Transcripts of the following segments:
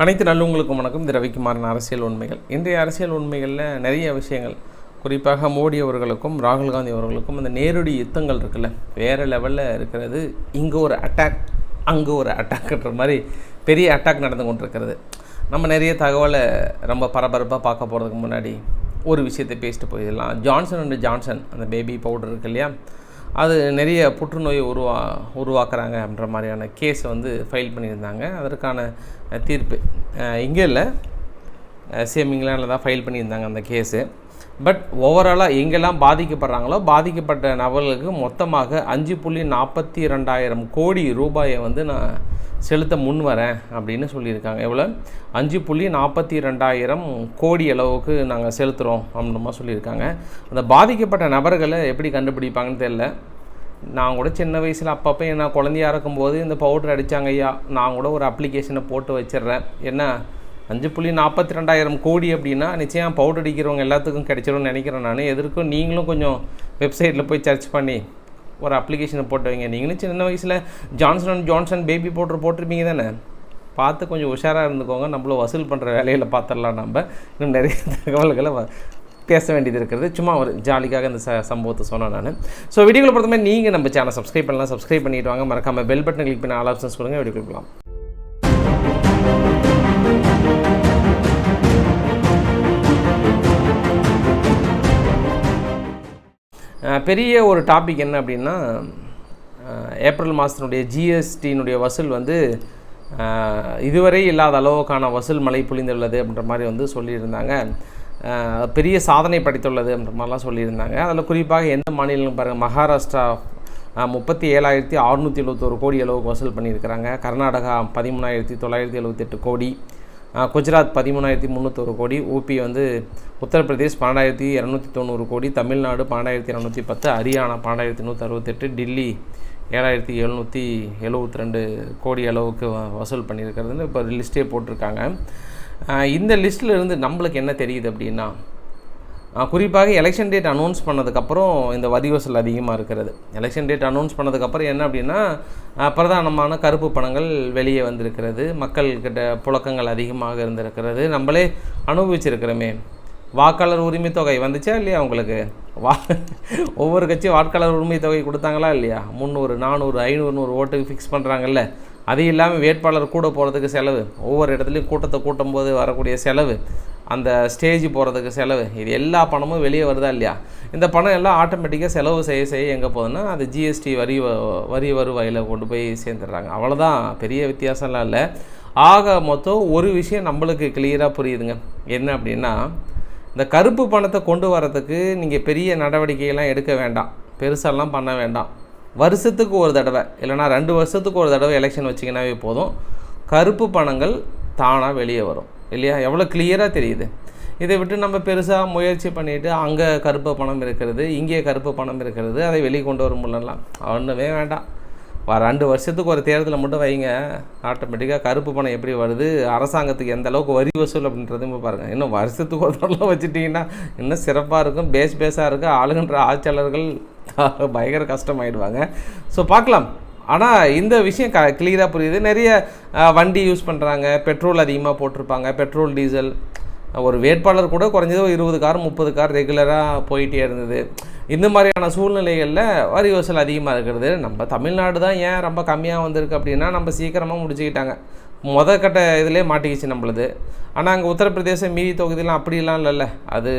அனைத்து நல்லவங்களுக்கும் வணக்கம். இது ரவிக்குமாரின் அரசியல் உண்மைகள். இன்றைய அரசியல் உண்மைகளில் நிறைய விஷயங்கள், குறிப்பாக மோடி அவர்களுக்கும் ராகுல் காந்தி அவர்களுக்கும் அந்த நேரடி யுத்தங்கள் இருக்குல்ல, வேறு லெவலில் இருக்கிறது. இங்கே ஒரு அட்டாக், அங்கே ஒரு அட்டாக்ன்ற மாதிரி பெரிய அட்டாக் நடந்து கொண்டிருக்கிறது. நம்ம நிறைய தகவலை ரொம்ப பரபரப்பாக பார்க்க போகிறதுக்கு முன்னாடி ஒரு விஷயத்தை பேசிட்டு போயிடலாம். ஜான்சன் அண்ட் ஜான்சன் அந்த பேபி பவுடர் இருக்கு இல்லையா, அது நிறைய புற்றுநோயை உருவாக்குறாங்க அப்படின்ற மாதிரியான கேஸை ஃபைல் பண்ணியிருந்தாங்க. அதற்கான தீர்ப்பு இங்கே இல்லை, சேம் இங்கிலாண்டில் தான் ஃபைல் பண்ணியிருந்தாங்க அந்த கேஸு. பட் ஓவராலாக எங்கெல்லாம் பாதிக்கப்படுறாங்களோ பாதிக்கப்பட்ட நபர்களுக்கு மொத்தமாக 5.42 கோடி ரூபாயை நான் செலுத்த முன் வரேன் அப்படின்னு சொல்லியிருக்காங்க. எவ்வளோ? 5.42 கோடி அளவுக்கு நாங்கள் செலுத்துகிறோம் அப்படின்ற மாதிரி சொல்லியிருக்காங்க. அந்த பாதிக்கப்பட்ட நபர்களை எப்படி கண்டுபிடிப்பாங்கன்னு தெரியல. நான் கூட சின்ன வயசில் அப்பப்போ நான் குழந்தையாக இருக்கும்போது இந்த பவுடர் அடித்தாங்க ஐயா, நான் கூட ஒரு அப்ளிகேஷனை போட்டு வச்சிடுறேன். என்ன 5.42 கோடி அப்படின்னா நிச்சயம் பவுடர் அடிக்கிறவங்க எல்லாத்துக்கும் கிடைச்சிடும்னு நினைக்கிறேன் நான். எதற்கும் நீங்களும் கொஞ்சம் வெப்சைட்டில் போய் சர்ச் பண்ணி ஒரு அப்ளிகேஷனை போட்டு வைங்க. நீங்களும் சின்ன வயசில் Johnson and Johnson baby powder போட்டிருப்பீங்க தானே, பார்த்து கொஞ்சம் உஷாராக இருந்துக்கோங்க. நம்மளும் வசூல் பண்ணுற வேலையில் பார்த்துடலாம். நம்ம இன்னும் நிறைய தகவல்களை பேச வேண்டியது இருக்கிறது. சும்மா ஒரு ஜாலிக்காக இந்த சம்பவத்தை சொன்னேன் நான். ஸோ வீடியோவில் பொறுத்தமே நீங்கள் நம்ம சேனல் சப்ஸ்கிரைப் பண்ணலாம், சப்ஸ்கிரைப் பண்ணிட்டு வாங்க. மறக்காமல் பெல் பட்டன் கிளிக் பண்ணி ஆல் ஆப்ஷன்ஸ் கொடுங்க. வீடியோ கொடுக்கலாம். பெரிய ஒரு டாபிக் என்ன அப்படின்னா, ஏப்ரல் மாதத்தினுடைய ஜிஎஸ்டியினுடைய வசூல் இதுவரை இல்லாத அளவுக்கான வசூல் மழை பொழிந்துள்ளது அப்படின்ற மாதிரி சொல்லியிருந்தாங்க. பெரிய சாதனை படைத்துள்ளது அப்படின்ற மாதிரிலாம் சொல்லியிருந்தாங்க. அதில் குறிப்பாக எந்த மாநிலம் பாருங்கள், மகாராஷ்டிரா 37,671 கோடி அளவுக்கு வசூல் பண்ணியிருக்கிறாங்க. கர்நாடகா 13,978 கோடி, குஜராத் 13,301 கோடி, ஊபி உத்தரப்பிரதேஷ் 12,290 கோடி, தமிழ்நாடு 12,210, ஹரியானா 12,168, டில்லி 7,772 கோடி அளவுக்கு வசூல் பண்ணியிருக்கிறதுன்னு இப்போ லிஸ்ட்டே போட்டிருக்காங்க. இந்த லிஸ்ட்டில் இருந்து நம்மளுக்கு என்ன தெரியுது அப்படின்னா, குறிப்பாக எலெக்ஷன் டேட் அனௌன்ஸ் பண்ணதுக்கப்புறம் இந்த வரி வசூல் அதிகமாக இருக்கிறது. எலெக்ஷன் டேட் அனௌன்ஸ் பண்ணதுக்கப்புறம் என்ன அப்படின்னா, பிரதானமான கருப்பு பணங்கள் வெளியே வந்திருக்கிறது. மக்கள்கிட்ட புழக்கங்கள் அதிகமாக இருந்திருக்கிறது. நம்மளே அனுபவிச்சிருக்கிறோமே. வாக்காளர் உரிமை தொகை வந்துச்சா இல்லையா உங்களுக்கு? ஒவ்வொரு கட்சியும் வாக்காளர் உரிமை தொகை கொடுத்தாங்களா இல்லையா? 300, 400, 500 ஓட்டுக்கு ஃபிக்ஸ் பண்ணுறாங்கல்ல. அது இல்லாமல் வேட்பாளர் கூட போகிறதுக்கு செலவு, ஒவ்வொரு இடத்துலையும் கூட்டத்தை கூட்டும் போது வரக்கூடிய செலவு, அந்த ஸ்டேஜ் போகிறதுக்கு செலவு, இது எல்லா பணமும் வெளியே வருதா இல்லையா? இந்த பணம் எல்லாம் ஆட்டோமேட்டிக்காக செலவு செய்ய எங்கே போகுதுன்னா, அது ஜிஎஸ்டி வரி வருவாயில் கொண்டு போய் சேர்ந்துடுறாங்க. அவ்வளோதான், பெரிய வித்தியாசம்லாம் இல்லை. ஆக மொத்தம் ஒரு விஷயம் நம்மளுக்கு கிளியராக புரியுதுங்க. என்ன அப்படின்னா, இந்த கருப்பு பணத்தை கொண்டு வரதுக்கு நீங்கள் பெரிய நடவடிக்கைகள்லாம் எடுக்க வேண்டாம், பெருசாலாம் பண்ண வேண்டாம். வருஷத்துக்கு ஒரு தடவை இல்லைனா 2 வருஷத்துக்கு ஒரு தடவை எலெக்ஷன் வச்சிங்கன்னாவே போதும், கருப்பு பணங்கள் தானாக வெளியே வரும் இல்லையா? எவ்வளோ கிளியராக தெரியுது. இதை விட்டு நம்ம பெருசாக முயற்சி பண்ணிவிட்டு அங்கே கருப்பு பணம் இருக்கிறது, இங்கே கருப்பு பணம் இருக்கிறது, அதை வெளியே கொண்டு வர முடியலாம், ஒன்றுமே வேண்டாம். 2 வருஷத்துக்கு ஒரு தேர்தலை மட்டும் வைங்க, ஆட்டோமேட்டிக்காக கருப்பு பணம் எப்படி வருது, அரசாங்கத்துக்கு எந்த அளவுக்கு வரி வசூல் அப்படின்றதும் பாருங்கள். இன்னும் வருஷத்துக்கு ஒரு தடவை வச்சுட்டிங்கன்னா இன்னும் சிறப்பாக இருக்கும், பேஸாக இருக்கும். ஆளுகின்ற ஆட்சியாளர்கள் பயங்கர கஷ்டமாயிடுவாங்க. ஸோ பார்க்கலாம். ஆனால் இந்த விஷயம் கிளியராக புரியுது. நிறைய வண்டி யூஸ் பண்ணுறாங்க, பெட்ரோல் அதிகமாக போட்டிருப்பாங்க, பெட்ரோல் டீசல். ஒரு வேட்பாளர் கூட குறைஞ்சது 20 கார் 30 கார் ரெகுலராக போயிட்டே இருந்தது. இந்த மாதிரியான சூழ்நிலைகளில் வரி வசூல் அதிகமாக இருக்கிறது. நம்ம தமிழ்நாடு தான் ஏன் ரொம்ப கம்மியாக வந்திருக்கு அப்படின்னா, நம்ம சீக்கிரமாக முடிச்சுக்கிட்டாங்க. கட்ட இதிலே மாட்டிக்கிச்சு நம்மளுது. ஆனால் அங்கே உத்தரப்பிரதேசம் மீதி தொகுதியெலாம் அப்படிலாம் இல்லைல்ல. அது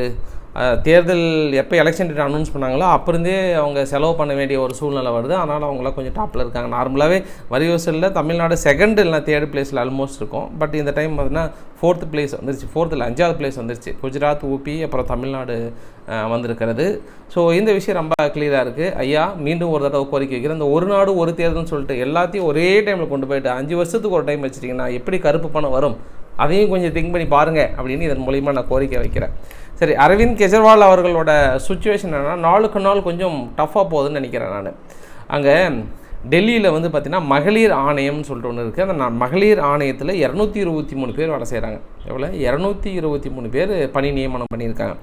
தேர்தல் எப்போ எலெக்ஷன் டேட் அனௌன்ஸ் பண்ணாங்களோ அப்போருந்தே அவங்க செலவு பண்ண வேண்டிய ஒரு சூழ்நிலை வருது. அதனால் அவங்களாம் கொஞ்சம் டாப்பில் இருக்காங்க. நார்மலாகவே வரி வசூலில் தமிழ்நாடு 2nd இல்லைனா 3rd பிளேஸில் ஆல்மோஸ்ட் இருக்கும். பட் இந்த டைம் பார்த்தீங்கன்னா 4th பிளேஸ் வந்துருச்சு, 4th இல்லை 5வது பிளேஸ் வந்துருச்சு. குஜராத், ஊபி, அப்புறம் தமிழ்நாடு வந்திருக்கிறது. ஸோ இந்த விஷயம் ரொம்ப கிளியராக இருக்குது. ஐயா மீண்டும் ஒரு தடவை கோரிக்கை வைக்கிறேன், இந்த ஒரு நாடு ஒரு தேர்தல்னு சொல்லிட்டு எல்லாத்தையும் ஒரே டைமில் கொண்டு போயிட்டு 5 வருஷத்துக்கு ஒரு டைம் வச்சுட்டிங்கன்னா எப்படி கருப்பு பணம் வரும், அதையும் கொஞ்சம் திங்க் பண்ணி பாருங்கள் அப்படின்னு இதன் மூலிமா நான் கோரிக்கை வைக்கிறேன். சரி, அரவிந்த் கெஜ்ரிவால் அவர்களோட சுச்சுவேஷன் என்னென்னா, நாளுக்கு நாள் கொஞ்சம் டஃப்பாக போகுதுன்னு நினைக்கிறேன் நான். அங்கே டெல்லியில் பார்த்திங்கன்னா மகளிர் ஆணையம்னு சொல்லிட்டு ஒன்று இருக்குது. அந்த மகளிர் ஆணையத்தில் 223 பேர் வேலை செய்கிறாங்க. எவ்வளோ? 223 பேர் பணி நியமனம் பண்ணியிருக்காங்க.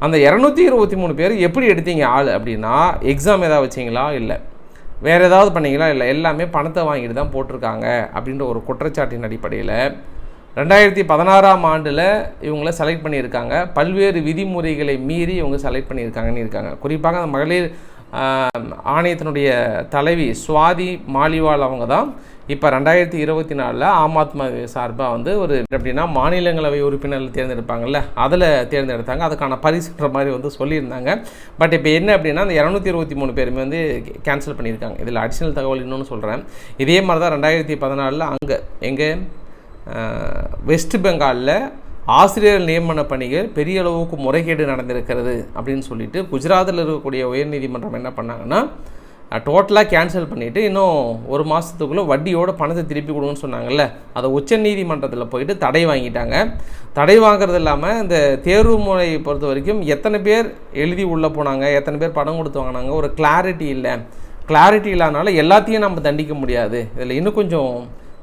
அந்த 223 பேர் எப்படி எடுத்தீங்க ஆள் அப்படின்னா, எக்ஸாம் ஏதாவது வச்சிங்களா? இல்லை. வேறு ஏதாவது பண்ணிங்களா? இல்லை. எல்லாமே பணத்தை வாங்கிட்டு தான் போட்டிருக்காங்க அப்படின்ற ஒரு குற்றச்சாட்டின் அடிப்படையில் 2016ஆம் ஆண்டில் இவங்கள செலக்ட் பண்ணியிருக்காங்க. பல்வேறு விதிமுறைகளை மீறி இவங்க செலக்ட் பண்ணியிருக்காங்கன்னு இருக்காங்க. குறிப்பாக அந்த மகளிர் ஆணையத்தினுடைய தலைவி சுவாதி மாலிவால் அவங்க தான் இப்போ 2024 ஆம் ஆத்மா சார்பாக வந்து ஒரு எப்படின்னா மாநிலங்களவை உறுப்பினர்கள் தேர்ந்தெடுப்பாங்கள்ல, அதில் தேர்ந்தெடுத்தாங்க. அதுக்கான பரிசுன்ற மாதிரி வந்து சொல்லியிருந்தாங்க. பட் இப்போ என்ன அப்படின்னா அந்த 223 பேருமே வந்து கேன்சல் பண்ணியிருக்காங்க. இதில் அடிஷ்னல் தகவல் இன்னொன்று சொல்கிறேன். இதே மாதிரி தான் 2014 அங்கே எங்கே வெஸ்ட் பெங்காலில் ஆசிரியர் நியமன பணிகள் பெரிய அளவுக்கு முறைகேடு நடந்திருக்கிறது அப்படின்னு சொல்லிட்டு குஜராத்தில் இருக்கக்கூடிய உயர்நீதிமன்றம் என்ன பண்ணாங்கன்னா டோட்டலாக கேன்சல் பண்ணிவிட்டு இன்னும் ஒரு மாதத்துக்குள்ளே வட்டியோட பணத்தை திருப்பி கொடுங்கன்னு சொன்னாங்கல்ல, அதை உச்சநீதிமன்றத்தில் போயிட்டு தடை வாங்கிட்டாங்க. தடை வாங்குறது இல்லாமல் இந்த தேர்வு முறையை பொறுத்த வரைக்கும் எத்தனை பேர் எழுதி உள்ளே போனாங்க, எத்தனை பேர் பணம் கொடுத்து வாங்கினாங்க, ஒரு கிளாரிட்டி இல்லை. கிளாரிட்டி இல்லாதனால எல்லாத்தையும் நம்ம தண்டிக்க முடியாது. இதில் இன்னும் கொஞ்சம்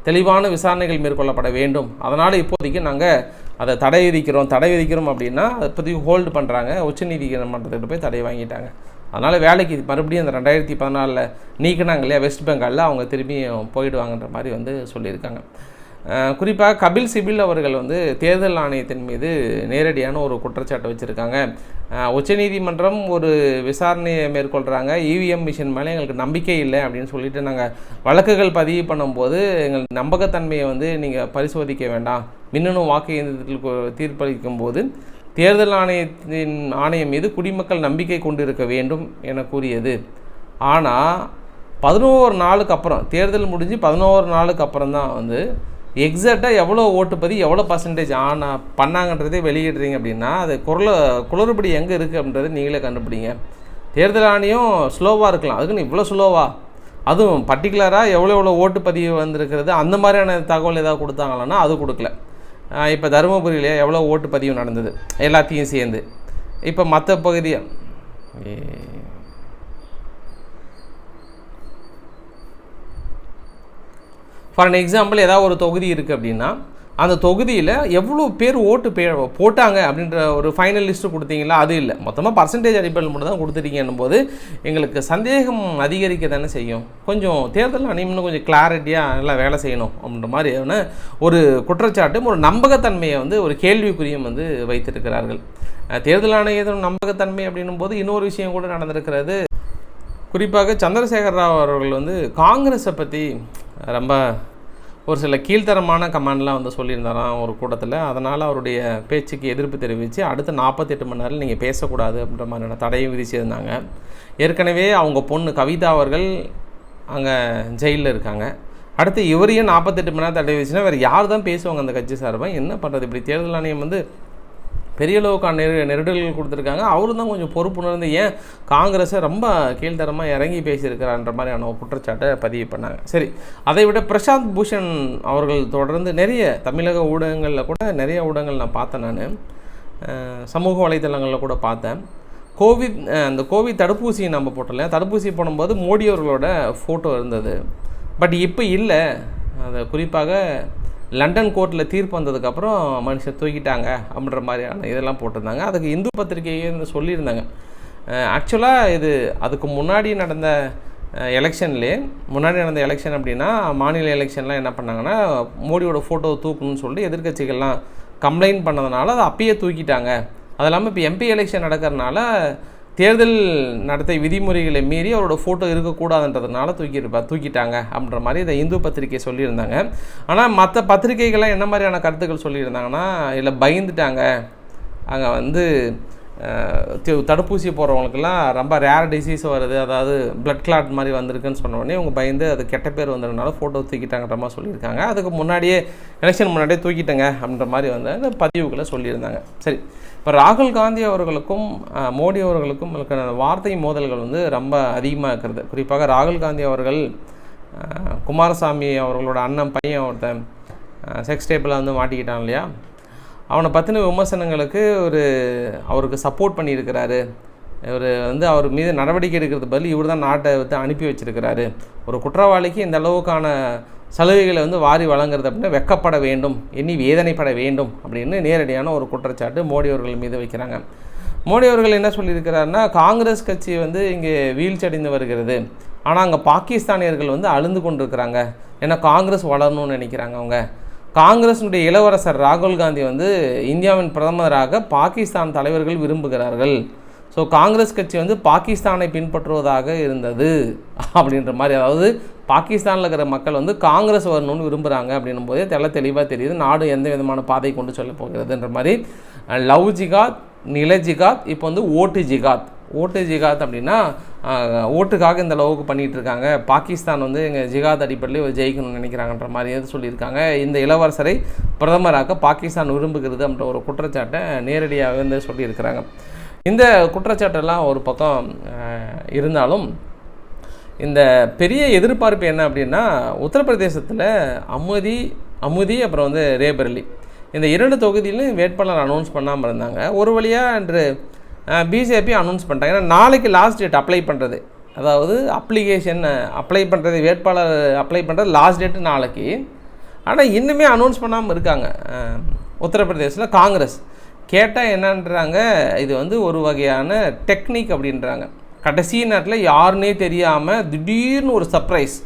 தெளிவான விசாரணைகள் மேற்கொள்ளப்பட வேண்டும். அதனால் இப்போதைக்கு நாங்கள் அதை தடை விதிக்கிறோம் அப்படின்னா அதை இப்போதைக்கு ஹோல்டு பண்ணுறாங்க. உச்சநீதிமன்றத்திட்ட போய் தடை வாங்கிட்டாங்க. அதனால் வேலைக்கு மறுபடியும் அந்த 2014 நீக்கினாங்க இல்லையா வெஸ்ட் பெங்காலில், அவங்க திரும்பியும் போயிடுவாங்கன்ற மாதிரி வந்து சொல்லியிருக்காங்க. குறிப்பாக கபில் சிபில் அவர்கள் வந்து தேர்தல் ஆணையத்தின் மீது நேரடியான ஒரு குற்றச்சாட்டை வச்சுருக்காங்க. உச்சநீதிமன்றம் ஒரு விசாரணையை மேற்கொள்கிறாங்க, இவிஎம் மிஷின் மேலே எங்களுக்கு நம்பிக்கை இல்லை அப்படின்னு சொல்லிட்டு நாங்கள் வழக்குகள் பதிவு பண்ணும்போது எங்கள் நம்பகத்தன்மையை வந்து நீங்கள் பரிசோதிக்க வேண்டாம், மின்னணு வாக்கு இயந்திரத்தில் தீர்ப்பளிக்கும் போது தேர்தல் ஆணையம் மீது குடிமக்கள் நம்பிக்கை கொண்டிருக்க வேண்டும் என கூறியது. ஆனால் 11 நாளுக்கு அப்புறம் தேர்தல் முடிஞ்சு 11 நாளுக்கு அப்புறம் தான் வந்து எக்ஸாக்டாக எவ்வளோ ஓட்டுப்பதி எவ்வளோ பர்சன்டேஜ் பண்ணாங்கன்றதே வெளியிடுறீங்க அப்படின்னா அது குளறுபடி எங்கே இருக்குது அப்படின்றத நீங்களே கண்டுபிடிங்க. தேர்தல் ஆணையம் ஸ்லோவாக இருக்கலாம், அதுக்குன்னு இவ்வளோ ஸ்லோவா, அதுவும் பர்டிகுலராக எவ்வளோ ஓட்டுப்பதிவு வந்திருக்கிறது அந்த மாதிரியான தகவல் ஏதாவது கொடுத்தாங்களான்னா அது கொடுக்கல. இப்போ தருமபுரியிலே எவ்வளோ ஓட்டுப்பதிவு நடந்தது எல்லாத்தையும் சேர்ந்து, இப்போ மற்ற பகுதியை ஃபார் எக்ஸாம்பிள் ஏதாவது ஒரு தொகுதி இருக்குது அப்படின்னா அந்த தொகுதியில் எவ்வளோ பேர் ஓட்டு போட்டாங்க அப்படின்ற ஒரு ஃபைனல் லிஸ்ட்டு கொடுத்தீங்களா, அது இல்லை, மொத்தமாக பர்சன்டேஜ் அடிப்படையில் மட்டும் தான் கொடுத்துட்டீங்கன்னும் போது எங்களுக்கு சந்தேகம் அதிகரிக்க தானே செய்யும். கொஞ்சம் தேர்தல் ஆணையம்னு கொஞ்சம் கிளாரிட்டியாக நல்லா வேலை செய்யணும் அப்படின்ற மாதிரியான ஒரு குற்றச்சாட்டும் ஒரு நம்பகத்தன்மையை வந்து ஒரு கேள்விக்குறியும் வந்து வைத்திருக்கிறார்கள். தேர்தல் ஆணையத்தின் நம்பகத்தன்மை அப்படின்னும் போது இன்னொரு விஷயம் கூட நடந்திருக்கிறது. குறிப்பாக சந்திரசேகர் ராவ் அவர்கள் வந்து காங்கிரஸை பற்றி ரொம்ப ஒரு சில கீழ்த்தரமான கமெண்ட்லாம் வந்து சொல்லியிருந்தாராம் ஒரு கூட்டத்தில். அதனால் அவருடைய பேச்சுக்கு எதிர்ப்பு தெரிவித்து அடுத்த 48 மணி நேரம் நீங்கள் பேசக்கூடாது அப்படின்ற மாதிரியான தடையும் விதிச்சிருந்தாங்க. ஏற்கனவே அவங்க பொண்ணு கவிதா அவர்கள் அங்கே ஜெயிலில் இருக்காங்க. அடுத்து இவரையும் 48 மணி நேரம் தடை விதிச்சுன்னா வேறு யார் தான் பேசுவாங்க அந்த கட்சி சார்பாக? என்ன பண்ணுறது? இப்படி தேர்தல் ஆணையம் வந்து பெரிய அளவுக்கான நெருடல்கள் கொடுத்துருக்காங்க. அவரு தான் கொஞ்சம் பொறுப்புணர்ந்து ஏன் காங்கிரஸை ரொம்ப கீழ்த்தரமாக இறங்கி பேசியிருக்கிறான்ற மாதிரியான குற்றச்சாட்டை பதிவு பண்ணாங்க. சரி, அதை விட பிரசாந்த் பூஷன் அவர்கள் தொடர்ந்து நிறைய தமிழக ஊடகங்களில் கூட நிறைய ஊடகங்கள் நான் பார்த்தேன், நான் சமூக வலைதளங்களில் கூட பார்த்தேன். அந்த கோவிட் தடுப்பூசி நம்ம போட்டோம்ல, தடுப்பூசி போடும்போது மோடி அவர்களோட ஃபோட்டோ இருந்தது. பட் இப்போ இல்லை. அதை குறிப்பாக லண்டன் கோர்ட்டில் தீர்ப்பு வந்ததுக்கப்புறம் மனுஷன் தூக்கிட்டாங்க அப்படின்ற மாதிரியான இதெல்லாம் போட்டிருந்தாங்க. அதுக்கு இந்து பத்திரிகையே சொல்லியிருந்தாங்க. ஆக்சுவலாக இது அதுக்கு முன்னாடி நடந்த எலெக்ஷன் அப்படின்னா மாநில எலெக்ஷன்லாம் என்ன பண்ணாங்கன்னா மோடியோட ஃபோட்டோவை தூக்கணும்னு சொல்லிட்டு எதிர்க்கட்சிகள்லாம் கம்ப்ளைண்ட் பண்ணதுனால அதை அப்பயே தூக்கிட்டாங்க. அது இல்லாமல் இப்போ எம்பி எலெக்ஷன் நடக்கிறதுனால தேர்தல் நடத்தை விதிமுறைகளை மீறி அவரோட ஃபோட்டோ இருக்கக்கூடாதுன்றதுனால தூக்கிட்டாங்க அப்படின்ற மாதிரி இதை இந்து பத்திரிகை சொல்லியிருந்தாங்க. ஆனால் மற்ற பத்திரிகைகள்லாம் என்ன மாதிரியான கருத்துக்கள் சொல்லியிருந்தாங்கன்னா, இல்லை பயந்துட்டாங்க, அங்கே வந்து தடுப்பூசி போடுறவங்களுக்கெல்லாம் ரொம்ப ரேர் டிசீஸ் வருது, அதாவது பிளட் கிளாட் மாதிரி வந்திருக்குன்னு சொன்னோடனே அவங்க பயந்து அது கெட்ட பேர் வந்ததுனால ஃபோட்டோ தூக்கிட்டாங்கன்ற மாதிரி சொல்லியிருக்காங்க. அதுக்கு முன்னாடியே எலெக்ஷன் முன்னாடியே தூக்கிட்டாங்க அப்படின்ற மாதிரி வந்து அந்த பதிவுகளை சொல்லியிருந்தாங்க. சரி, இப்போ ராகுல் காந்தி அவர்களுக்கும் மோடி அவர்களுக்கும் இருக்கிற வார்த்தை மோதல்கள் வந்து ரொம்ப அதிகமாக இருக்கிறது. குறிப்பாக ராகுல் காந்தி அவர்கள் குமாரசாமி அவர்களோட அண்ணன் பையன் ஒருத்தன் செக்ஸ் டேப்பில் வந்து மாட்டிக்கிட்டான் இல்லையா, அவனை பற்றின விமர்சனங்களுக்கு அவருக்கு சப்போர்ட் பண்ணியிருக்கிறாரு. இவர் வந்து அவர் மீது நடவடிக்கை எடுக்கிறது பதில் இவர் தான் நாட்டை வந்து அனுப்பி வச்சிருக்கிறாரு. ஒரு குற்றவாளிக்கு இந்த அளவுக்கான சலுகைகளை வந்து வாரி வழங்குறது அப்படின்னா வெக்கப்பட வேண்டும், எண்ணி வேதனைப்பட வேண்டும் அப்படின்னு நேரடியான ஒரு குற்றச்சாட்டு மோடி அவர்கள் மீது வைக்கிறாங்க. மோடி அவர்கள் என்ன சொல்லியிருக்கிறாருன்னா, காங்கிரஸ் கட்சி வந்து இங்கே வீழ்ச்சி அடைந்து வருகிறது, ஆனால் அங்கே பாகிஸ்தானியர்கள் வந்து அழுந்து கொண்டிருக்கிறாங்க, ஏன்னா காங்கிரஸ் வளரணும்னு நினைக்கிறாங்க அவங்க. காங்கிரஸினுடைய இளவரசர் ராகுல் காந்தி வந்து இந்தியாவின் பிரதமராக பாகிஸ்தான் தலைவர்கள் விரும்புகிறார்கள். ஸோ காங்கிரஸ் கட்சி வந்து பாகிஸ்தானை பின்பற்றுவதாக இருந்தது அப்படின்ற மாதிரி, அதாவது பாகிஸ்தானில் இருக்கிற மக்கள் வந்து காங்கிரஸ் வரணும்னு விரும்புகிறாங்க அப்படின்னும் போதே தெளிவாக தெரியுது நாடு எந்த விதமான பாதை கொண்டு சொல்ல போகிறதுன்ற மாதிரி. லவ் ஜிகாத், நில ஜிகாத், இப்போ வந்து ஓட்டு ஜிகாத். ஓட்டு ஜிகாத் அப்படின்னா ஓட்டுக்காக இந்த அளவுக்கு பண்ணிகிட்டு இருக்காங்க, பாகிஸ்தான் வந்து எங்கள் ஜிகாத் அடிப்படையில் ஜெயிக்கணும்னு நினைக்கிறாங்கன்ற மாதிரி சொல்லியிருக்காங்க. இந்த இளவரசரை பிரதமராக பாகிஸ்தான் விரும்புகிறது அப்படின்ற ஒரு குற்றச்சாட்டை நேரடியாக வந்து சொல்லியிருக்கிறாங்க. இந்த குற்றச்சாட்டெல்லாம் ஒரு பக்கம் இருந்தாலும் இந்த பெரிய எதிர்பார்ப்பு என்ன அப்படின்னா, உத்தரப்பிரதேசத்தில் அமுதி அப்புறம் வந்து ரேபரேலி இந்த 2 தொகுதியிலும் வேட்பாளர் அனௌன்ஸ் பண்ணாமல் இருந்தாங்க. ஒரு வழியாக இன்று பிஜேபி அனௌன்ஸ் பண்ணிட்டாங்க. ஏன்னா நாளைக்கு லாஸ்ட் டேட் அப்ளை பண்ணுறது, அதாவது அப்ளிகேஷன் அப்ளை பண்ணுறது, வேட்பாளர் அப்ளை பண்ணுறது லாஸ்ட் டேட்டு நாளைக்கு. ஆனால் இன்னுமே அனௌன்ஸ் பண்ணாமல் இருக்காங்க உத்தரப்பிரதேசில். காங்கிரஸ் கேட்டால் என்னன்றாங்க, இது வந்து ஒரு வகையான டெக்னிக் அப்படின்றாங்க. கடைசி நேரத்தில் யாருன்னே தெரியாமல் திடீர்னு ஒரு சர்ப்ரைஸ்,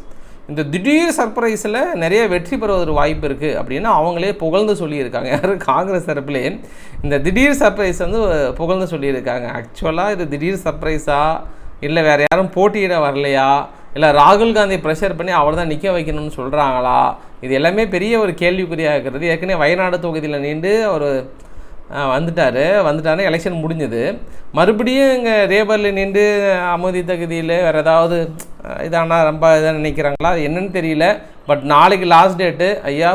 இந்த திடீர் சர்ப்ரைஸில் நிறைய வெற்றி பெறுவதற்கு வாய்ப்பு இருக்குது அப்படின்னு அவங்களே புகழ்ந்து சொல்லியிருக்காங்க. யாரும் காங்கிரஸ் தரப்பிலே இந்த திடீர் சர்ப்ரைஸ் வந்து புகழ்ந்து சொல்லியிருக்காங்க. ஆக்சுவலாக இது திடீர் சர்ப்ரைஸா, இல்லை வேறு யாரும் போட்டியிட வரலையா, இல்லை ராகுல் காந்தி ப்ரெஷர் பண்ணி அவள் தான் நிற்க வைக்கணும்னு சொல்கிறாங்களா, இது எல்லாமே பெரிய ஒரு கேள்விக்குறியாக இருக்கிறது. ஏற்கனவே வயநாடு தொகுதியில் நின்று அவர் வந்துட்டாரு, எலெக்ஷன் முடிஞ்சது. மறுபடியும் இங்கே ரேபரில் நின்று அமுதி தகுதியில் வேறு ஏதாவது ரொம்ப இதாக நினைக்கிறாங்களா, அது என்னன்னு தெரியல. பட் நாளைக்கு லாஸ்ட் டேட்டு, ஐயா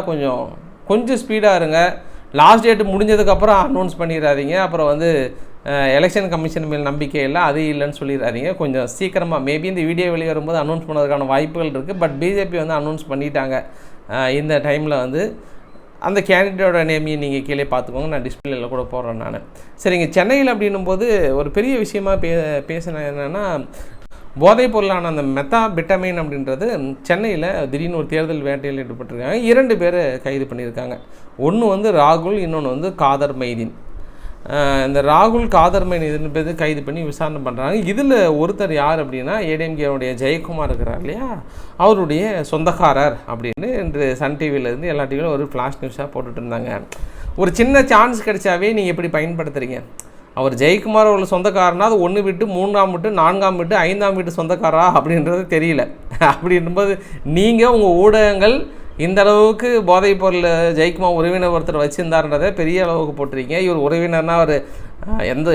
கொஞ்சம் ஸ்பீடாக இருங்க, லாஸ்ட் டேட்டு முடிஞ்சதுக்கப்புறம் அனௌன்ஸ் பண்ணிடாதீங்க, அப்புறம் வந்து எலெக்ஷன் கமிஷன் மேல் நம்பிக்கை இல்லை, அது இல்லைன்னு சொல்லிடாதீங்க, கொஞ்சம் சீக்கிரமாக. மேபி இந்த வீடியோ வெளியே வரும்போது அனௌன்ஸ் பண்ணதுக்கான வாய்ப்புகள் இருக்குது. பட் பிஜேபி வந்து அனௌன்ஸ் பண்ணிட்டாங்க. இந்த டைமில் வந்து அந்த கேண்டிடேட்டோட நேமையும் நீங்கள் கீழே பார்த்துக்கோங்க, நான் டிஸ்பிளேயில் கூட போடுறேன் நான். சரிங்க, சென்னையில் அப்படின்னும் போது ஒரு பெரிய விஷயமா பேசினேன் என்னென்னா, போதைப் பொருளான அந்த மெத்தாபிட்டமைன் அப்படின்றது சென்னையில் திடீர்னு ஒரு தேர்தல் வேட்டையில் ஈடுபட்டிருக்காங்க. 2 பேர் கைது பண்ணியிருக்காங்க. ஒன்று வந்து ராகுல், இன்னொன்று வந்து காதர் மைதீன். இந்த ராகுல் காதர் மைதீன் பேர் கைது பண்ணி விசாரணை பண்ணுறாங்க. இதில் ஒருத்தர் யார் அப்படின்னா, ஏடிஎம்கேவுடைய ஜெயக்குமார் இருக்கிறார் இல்லையா, அவருடைய சொந்தக்காரர் அப்படின்னு இன்று சன் டிவியிலேருந்து எல்லா டிவியிலும் ஒரு ஃப்ளாஷ் நியூஸாக போட்டுட்டு இருந்தாங்க. ஒரு சின்ன சான்ஸ் கிடைச்சாவே நீங்கள் எப்படி பயன்படுத்துகிறீங்க? அவர் ஜெயக்குமார் அவர்கள் சொந்தக்காரனா, அது 1 வீட்டு 3ஆம் வீட்டு 4ஆம் வீட்டு 5ஆம் வீட்டு சொந்தக்காரா அப்படின்றது தெரியல. அப்படின்னும்போது நீங்கள் உங்கள் ஊடகங்கள் இந்த அளவுக்கு போதைப் பொருள் ஜெயக்குமார் உறவினர் ஒருத்தர் வச்சுருந்தாருன்றதை பெரிய அளவுக்கு போட்டிருக்கீங்க. இவர் உறவினர்னா அவர்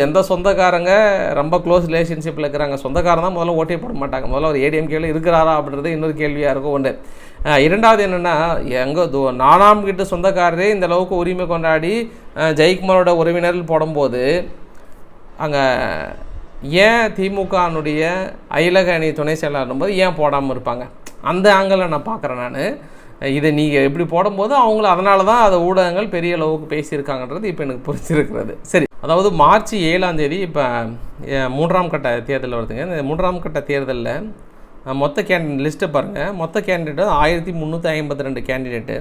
எந்த சொந்தக்காரங்க ரொம்ப க்ளோஸ் ரிலேஷன்ஷிப்பில் இருக்கிறாங்க, சொந்தக்காரன் தான் முதல்ல ஓட்டே போட மாட்டாங்க. முதல்ல அவர் ஏடிஎம்கேவில் இருக்கிறாரா அப்படின்றது இன்னொரு கேள்வியாக இருக்கும். ஒன்று. இரண்டாவது என்னென்னா, எங்கே 4ஆம் வீட்டு சொந்தக்காரரே இந்த அளவுக்கு உரிமை கொண்டாடி ஜெயக்குமாரோட உறவினர்கள் போடும்போது, அங்கே ஏன் திமுகனுடைய அயலக அணி துணை செயலாளர் போது ஏன் போடாமல் இருப்பாங்க? அந்த ஆங்கிளில் நான் பார்க்குறேன். நான் இதை நீங்கள் எப்படி போடும்போது அவங்கள அதனால தான் அதை ஊடகங்கள் பெரிய அளவுக்கு பேசியிருக்காங்கன்றது இப்போ எனக்கு புரிஞ்சிருக்கிறது. சரி, அதாவது மார்ச் 7ஆம் தேதி இப்போ 3ஆம் கட்ட தேர்தல் வருதுங்க. இந்த 3ஆம் கட்ட தேர்தலில் மொத்த லிஸ்ட்டை பாருங்கள். மொத்த கேண்டிடேட் 1352 கேண்டிடேட்டு.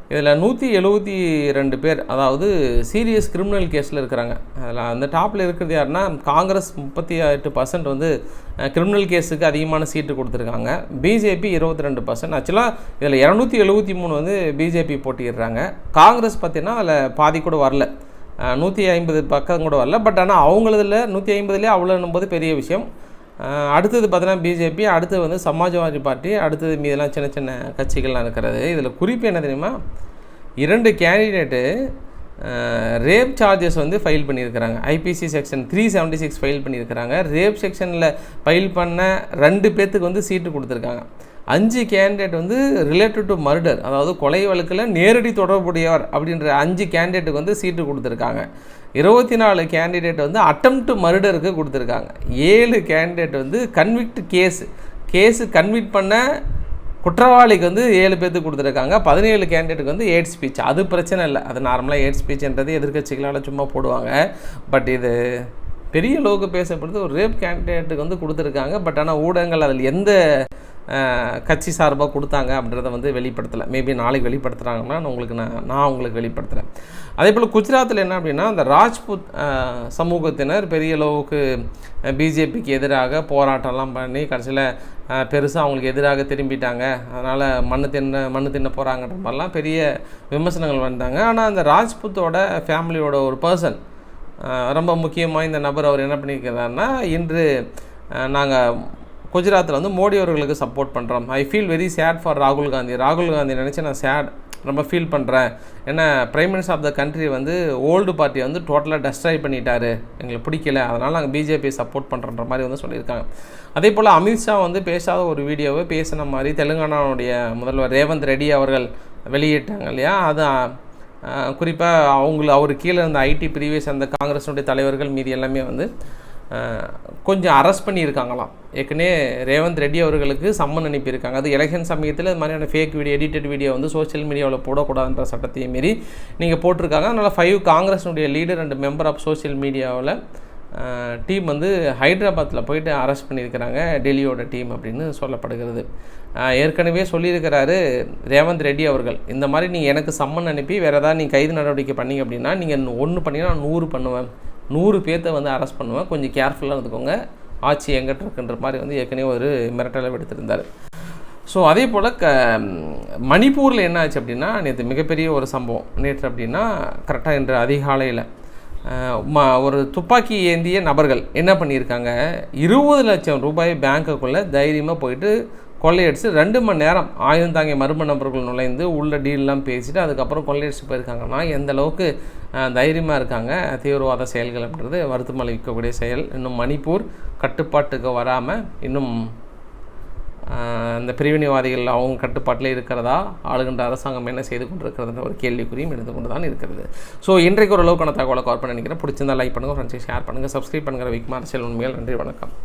இதில் 172 பேர், அதாவது சீரியஸ் கிரிமினல் கேஸில் இருக்கிறாங்க. அதில் அந்த டாப்பில் இருக்கிறது யாருன்னா, காங்கிரஸ் 38% வந்து கிரிமினல் கேஸுக்கு அதிகமான சீட்டு கொடுத்துருக்காங்க. பிஜேபி 22%. ஆக்சுவலாக இதில் 273 வந்து பிஜேபி போட்டிடுறாங்க. காங்கிரஸ் பார்த்திங்கன்னா அதில் பாதி கூட வரல, 150 பக்கம் கூட வரல. பட் ஆனால் அவங்களதில் 150லேயே அவ்வளோன்னும் போது பெரிய விஷயம். அடுத்தது பார்த்தீங்கன்னா பிஜேபி, அடுத்தது வந்து சமாஜ்வாதி பார்ட்டி, அடுத்தது மீதெல்லாம் சின்ன சின்ன கட்சிகள்லாம் இருக்கிறது. இதில் குறிப்பு என்ன தெரியுமா, 2 கேண்டிடேட்டு ரேப் சார்ஜஸ் வந்து ஃபைல் பண்ணியிருக்கிறாங்க. ஐபிசி செக்ஷன் 376 ஃபைல் பண்ணியிருக்கிறாங்க. ரேப் செக்ஷனில் ஃபைல் பண்ண 2 பேர்த்துக்கு வந்து சீட்டு கொடுத்துருக்காங்க. 5 கேண்டிடேட் வந்து ரிலேட்டட் டு மர்டர், அதாவது கொலை வழக்கில் நேரடி தொடர்புடையவர் அப்படின்ற 5 கேண்டிடேட்டுக்கு வந்து சீட்டு கொடுத்துருக்காங்க. 24 கேண்டிடேட் வந்து அட்டெம்ப்ட் மர்டருக்கு கொடுத்துருக்காங்க. 7 கேண்டிடேட் வந்து கன்விக்ட் கேஸு கன்விக்ட் பண்ண குற்றவாளிக்கு வந்து 7 பேர்த்துக்கு கொடுத்துருக்காங்க. 17 கேண்டிடேட்டுக்கு வந்து ஹேட் ஸ்பீச். அது பிரச்சனை இல்லை, அது நார்மலாக ஹேட் ஸ்பீச்ன்றது எதிர்க்கட்சிகளால் சும்மா போடுவாங்க. பட் இது பெரிய அளவுக்கு பேசப்படுது. ஒரு ரேப் கேண்டிடேட்டுக்கு வந்து கொடுத்துருக்காங்க. பட் ஆனால் ஊடகங்கள் அதில் எந்த கட்சி சார்பாக கொடுத்தாங்க அப்படின்றத வந்து வெளிப்படுத்தலை. மேபி நாளைக்கு வெளிப்படுத்துகிறாங்கன்னா நான் உங்களுக்கு வெளிப்படுத்துகிறேன். அதே போல் குஜராத்தில் என்ன அப்படின்னா, அந்த ராஜ்புத் சமூகத்தினர் பெரிய அளவுக்கு பிஜேபிக்கு எதிராக போராட்டம்லாம் பண்ணி கடைசியில் பெருசாக அவங்களுக்கு எதிராக திரும்பிட்டாங்க, அதனால் மண்ணு தின்ன போகிறாங்கன்ற மாதிரிலாம் பெரிய விமர்சனங்கள் வந்தாங்க. ஆனால் அந்த ராஜ்புத்தோட ஃபேமிலியோட ஒரு பர்சன், ரொம்ப முக்கியமாக இந்த நபர், அவர் என்ன பண்ணியிருக்கிறாருன்னா, இன்று நாங்கள் குஜராத்தில் வந்து மோடி அவர்களுக்கு சப்போர்ட் பண்ணுறோம். I feel very sad for ராகுல் காந்தி நினச்சி நான் சேட் ரொம்ப ஃபீல் பண்ணுறேன். ஏன்னா prime minister of the country வந்து ஓல்டு பார்ட்டியை வந்து டோட்டலாக டெஸ்ட்ராய் பண்ணிட்டாரு, எங்களுக்கு பிடிக்கல, அதனால் நாங்கள் பிஜேபி சப்போர்ட் பண்ணுறன்ற மாதிரி வந்து சொல்லியிருக்காங்க. அதே போல் அமித்ஷா வந்து பேசாத ஒரு வீடியோவை பேசின மாதிரி தெலுங்கானாவுடைய முதல்வர் ரேவந்த் ரெட்டி அவர்கள் வெளியிட்டாங்க இல்லையா. அது குறிப்பாக அவர் கீழே இருந்த ஐடி பிரிவியஸ் அந்த காங்கிரஸுடைய தலைவர்கள் மீதி எல்லாமே வந்து கொஞ்சம் அரெஸ்ட் பண்ணியிருக்காங்களாம். ஏற்கனவே ரேவந்த் ரெட்டி அவர்களுக்கு சம்மன் அனுப்பியிருக்காங்க. அது எலெக்ஷன் சமயத்தில் இது மாதிரியான ஃபேக் வீடியோ, எடிட்டட் வீடியோ வந்து சோஷியல் மீடியாவில் போடக்கூடாதுன்ற சட்டத்தையும் மீறி நீங்கள் போட்டிருக்காங்க. அதனால் 5 காங்கிரஸினுடைய leader and member of social மீடியாவில் டீம் வந்து ஹைதராபாத்தில் போயிட்டு அரெஸ்ட் பண்ணியிருக்கிறாங்க, டெல்லியோட டீம் அப்படின்னு சொல்லப்படுகிறது. ஏற்கனவே சொல்லியிருக்கிறாரு ரேவந்த் ரெட்டி அவர்கள், இந்த மாதிரி நீங்கள் எனக்கு சம்மன் அனுப்பி வேறு ஏதாவது நீங்கள் கைது நடவடிக்கை பண்ணிங்க அப்படின்னா, நீங்கள் 1 பண்ணிங்கன்னா நான் 100 பண்ணுவேன், 100 பேர்த்த வந்து அரெஸ்ட் பண்ணுவேன், கொஞ்சம் கேர்ஃபுல்லாக இருந்துக்கோங்க, ஆட்சி எங்கிட்ட இருக்குன்ற மாதிரி வந்து ஏற்கனவே ஒரு மிரட்டலை எடுத்திருந்தார். ஸோ அதே போல் மணிப்பூரில் என்ன ஆச்சு அப்படின்னா, நேற்று மிகப்பெரிய ஒரு சம்பவம். நேற்று அப்படின்னா கரெக்டாக இன்று அதிகாலையில் ஒரு துப்பாக்கி ஏந்திய நபர்கள் என்ன பண்ணியிருக்காங்க, 20 லட்சம் ரூபாய் பேங்க்குள்ளே தைரியமாக போயிட்டு கொள்ளையடிச்சு 2 மணி நேரம் ஆயுதம் தாங்கிய மர்ம நபர்கள் நுழைந்து உள்ள டீல்லாம் பேசிட்டு அதுக்கப்புறம் கொள்ளையடிச்சு போயிருக்காங்கன்னா எந்த அளவுக்கு தைரியமாக இருக்காங்க. தீவிரவாத செயல்கள் அப்படின்றது வருத்தம் அளிக்கக்கூடிய செயல். இன்னும் மணிப்பூர் கட்டுப்பாட்டுக்கு வராமல் இன்னும் இந்த பிரிவினைவாதிகள் அவங்க கட்டுப்பாட்டில் இருக்கிறதா, ஆளுகின்ற அரசாங்கம் என்ன செய்து கொண்டிருக்கிறதுன்ற ஒரு கேள்விக்குறியும் இருந்து கொண்டு தான் இருக்கிறது. ஸோ இன்றைக்கு ஒரு அளவுக்கான தகவலை கவர் பண்ண நினைக்கிறேன். பிடிச்சிருந்தால் லைக் பண்ணுங்கள், ஃப்ரெண்ட்ஸை ஷேர் பண்ணுங்கள், சப்ஸ்கிரைப் பண்ணுங்கள். விக்மார் செல் உண்மையில் நன்றி, வணக்கம்.